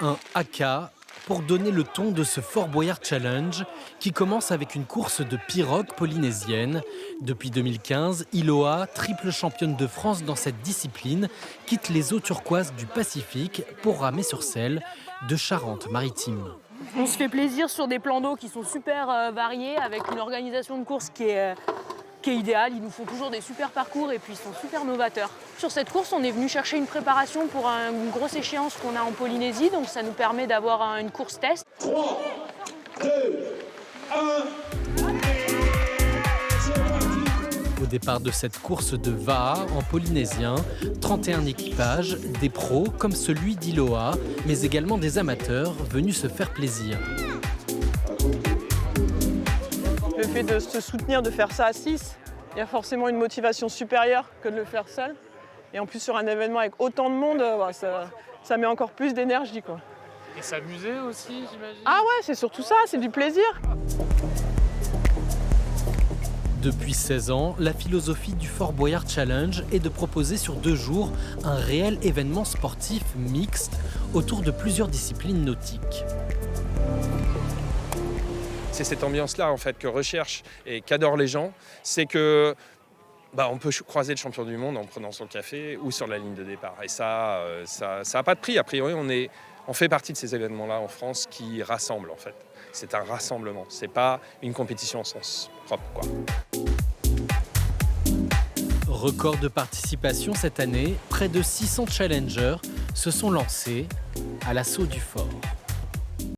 Un haka pour donner le ton de ce Fort Boyard Challenge qui commence avec une course de pirogue polynésienne. Depuis 2015, Iloa, triple championne de France dans cette discipline, quitte les eaux turquoises du Pacifique pour ramer sur celles de Charente-Maritime. On se fait plaisir sur des plans d'eau qui sont super variés, avec une organisation de course qui est idéale. Ils nous font toujours des super parcours et puis ils sont super novateurs. Sur cette course, on est venu chercher une préparation pour une grosse échéance qu'on a en Polynésie, donc ça nous permet d'avoir une course test. 3, 2, 1. Au départ de cette course de Va'a en polynésien, 31 équipages, des pros comme celui d'Iloa, mais également des amateurs venus se faire plaisir. Le fait de se soutenir, de faire ça à 6, il y a forcément une motivation supérieure que de le faire seul. Et en plus sur un événement avec autant de monde, ça met encore plus d'énergie, quoi. Et s'amuser aussi, j'imagine. Ah ouais, c'est surtout ça, c'est du plaisir. Depuis 16 ans, la philosophie du Fort Boyard Challenge est de proposer sur 2 jours un réel événement sportif mixte autour de plusieurs disciplines nautiques. C'est cette ambiance-là en fait que recherchent et qu'adorent les gens. C'est que on peut croiser le champion du monde en prenant son café ou sur la ligne de départ. Et ça n'a pas de prix. A priori, on fait partie de ces événements-là en France qui rassemblent en fait. C'est un rassemblement. C'est pas une compétition au sens propre, quoi. Record de participation cette année, près de 600 challengers se sont lancés à l'assaut du fort.